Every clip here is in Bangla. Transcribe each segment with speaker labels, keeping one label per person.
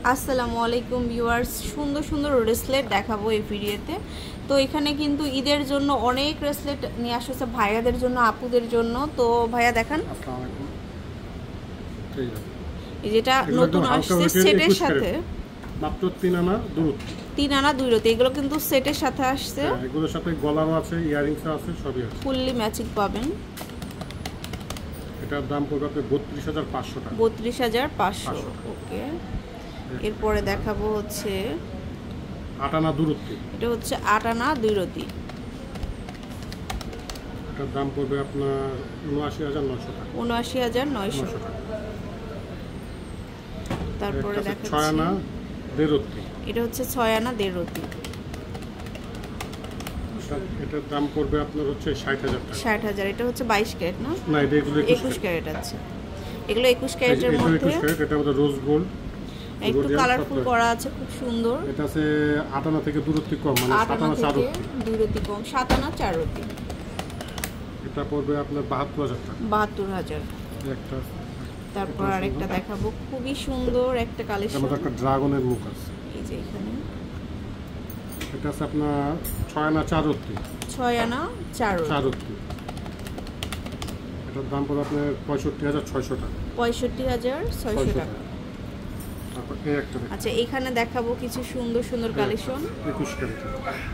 Speaker 1: আসসালামু আলাইকুম ভিউয়ার্স, সুন্দর সুন্দর ব্রেসলেট দেখাবো এই ভিডিওতে। তো এখানে কিন্তু ঈদের জন্য অনেক ব্রেসলেট নিয়ে আসছে ভাইয়াদের জন্য, আপুদের জন্য। তো ভাইয়া দেখান, এই যেটা নতুন আসছে সেটের সাথে,
Speaker 2: মাত্র 3 আনা দূরত্ব,
Speaker 1: 3 আনা 2 রতি। এগুলো কিন্তু সেটের সাথে আসছে,
Speaker 2: এগুলোর সাথে গলারও আছে, ইয়ারিংস আছে, সবই আছে,
Speaker 1: ফুললি ম্যাচিং পাবেন।
Speaker 2: এটার দাম পড়বে 32,500 টাকা।
Speaker 1: 32,500, ওকে। এরপরে দেখাবো হচ্ছে
Speaker 2: 8 আনা দূরত্ব,
Speaker 1: এটা হচ্ছে 8 আনা 2 রতি।
Speaker 2: এটার দাম পড়বে আপনার 79,900 টাকা।
Speaker 1: 79,900 টাকা। তারপরে দেখাচ্ছি
Speaker 2: 6 আনা 1.5 রতি,
Speaker 1: এটা হচ্ছে 6 আনা 1.5 রতি।
Speaker 2: এটার দাম পড়বে আপনার হচ্ছে 60,000 টাকা।
Speaker 1: 60,000, এটা হচ্ছে 22 ক্যারেট না?
Speaker 2: না, এটা
Speaker 1: 21 ক্যারেট আছে। এগুলো 21 ক্যারেটের মধ্যে,
Speaker 2: 21 ক্যারেট, এটা হচ্ছে রোজ গোল্ড,
Speaker 1: একটু কালারফুল করা আছে, খুব সুন্দর।
Speaker 2: এটা আছে 8 আনা থেকে দূরত্ব কম, মানে 7 আনা 4 রতি,
Speaker 1: 2 রতি কম, 7 আনা 4 রতি।
Speaker 2: এটা পড়বে আপনার 72,000 টাকা।
Speaker 1: 72,000।
Speaker 2: একটা,
Speaker 1: তারপর আরেকটা দেখাবো, খুবই সুন্দর একটা কালেকশন।
Speaker 2: আমাদের একটা ড্রাগনের মুখ আছে,
Speaker 1: এই যে এখানে
Speaker 2: এটা আছে আপনার 6 আনা 4 রতি,
Speaker 1: 6 আনা 4
Speaker 2: রতি। এটার দাম পড়বে আপনার 65,600 টাকা।
Speaker 1: 65,600 টাকা।
Speaker 2: তারপর এই একটা,
Speaker 1: আচ্ছা এখানে দেখাবো কিছু সুন্দর সুন্দর কালেকশন
Speaker 2: 21 ক্যারেট,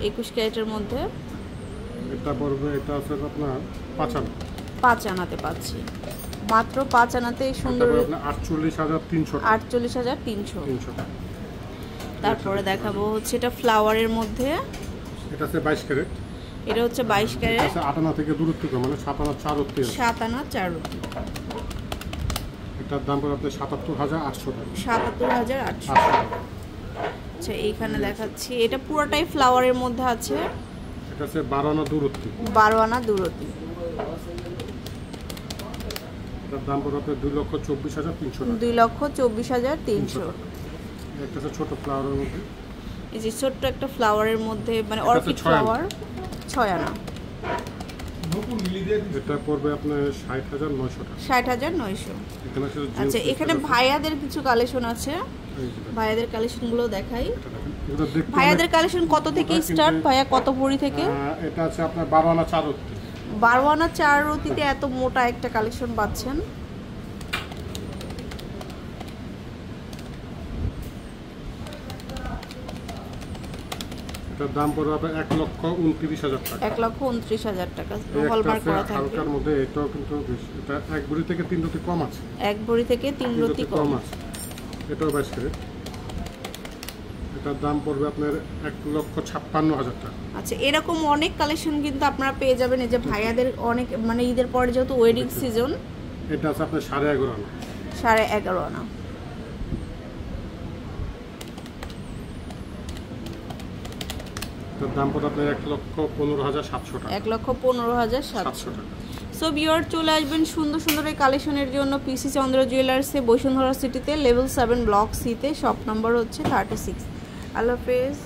Speaker 1: 21 ক্যারেটের মধ্যে।
Speaker 2: এটা পড়বে, এটা আছে আপনার 5 আনা,
Speaker 1: 5 আনাতে পাচ্ছি, মাত্র 5 আনাতে সুন্দর,
Speaker 2: 48,300 টাকা।
Speaker 1: 48,300 টাকা। তারপরে দেখাবো হচ্ছে এটা ফ্লাওয়ারের মধ্যে,
Speaker 2: এটা আছে 22 ক্যারেট,
Speaker 1: এটা হচ্ছে 22 ক্যারেট,
Speaker 2: এটা আছে 8 আনা থেকে দূরত্ব কম, মানে 7 আনা 4 রতি,
Speaker 1: 7 আনা 4 রতি।
Speaker 2: এটার দাম পড়বে আপনার 77,800 টাকা।
Speaker 1: 77,800 টাকা। আচ্ছা এইখানে দেখাচ্ছি, এটা পুরোটাই ফ্লাওয়ারের মধ্যে আছে,
Speaker 2: এটা আছে 12 আনা দূরত্ব,
Speaker 1: 12 আনা 2 রতি।
Speaker 2: এটার দাম পড়বে আপনার 2,24,300 টাকা।
Speaker 1: 2,24,300।
Speaker 2: একটা আছে ছোট ফ্লাওয়ারের মধ্যে,
Speaker 1: এই যে ছোট্ট একটা ফ্লাওয়ারের মধ্যে, মানে অর্কিড ফ্লাওয়ার, 6 আনা।
Speaker 2: এটা পড়বে আপনার 60,900 টাকা।
Speaker 1: 60,900।
Speaker 2: এখানে আছে
Speaker 1: আচ্ছা এখানে ভাইয়াদের কিছু কালেকশন আছে, ভাইয়াদের কালেকশনগুলো দেখাই। ভাইয়াদের কালেকশন কত থেকে স্টার্ট ভাইয়া, কত ভরি থেকে?
Speaker 2: এটা আছে আপনার 12 আনা 4 রতি।
Speaker 1: 12 আনা 4 রতিতে এত মোটা একটা কালেকশন পাচ্ছেন।
Speaker 2: এটার দাম পড়বে আপনার 1,29,000 টাকা।
Speaker 1: 1,29,000 টাকা। হলমার্ক করা থাকবে।
Speaker 2: হালকার মধ্যে এটাও কিন্তু বেশি, এটা 1 ভরি থেকে 3 রতি কম আছে,
Speaker 1: 1 ভরি থেকে 3 রতি কম
Speaker 2: আছে। এটাও 22 ক্যারেট, এটার দাম পড়বে আপনার 1,56,000 টাকা।
Speaker 1: আচ্ছা এরকম অনেক কালেকশন কিন্তু আপনারা পেয়ে যাবেন। এই যে ভাইয়াদের অনেক, মানে ঈদের পরে যেহেতু ওয়েডিং সিজন,
Speaker 2: এটা আছে আপনার 11.5 আনা,
Speaker 1: 11.5 আনা।
Speaker 2: এটার দাম পড়বে আপনার 1,15,700 টাকা।
Speaker 1: 1,15,700 টাকা। সো ভিউয়ার চলে আসবেন সুন্দর সুন্দর এই কালেকশনের জন্য পিসি চন্দ্র জুয়েলার্সে, বসুন্ধরা সিটিতে, লেভেল 7 ব্লক সিতে, শপ নাম্বার হচ্ছে 36। আল্লাহ হাফেজ।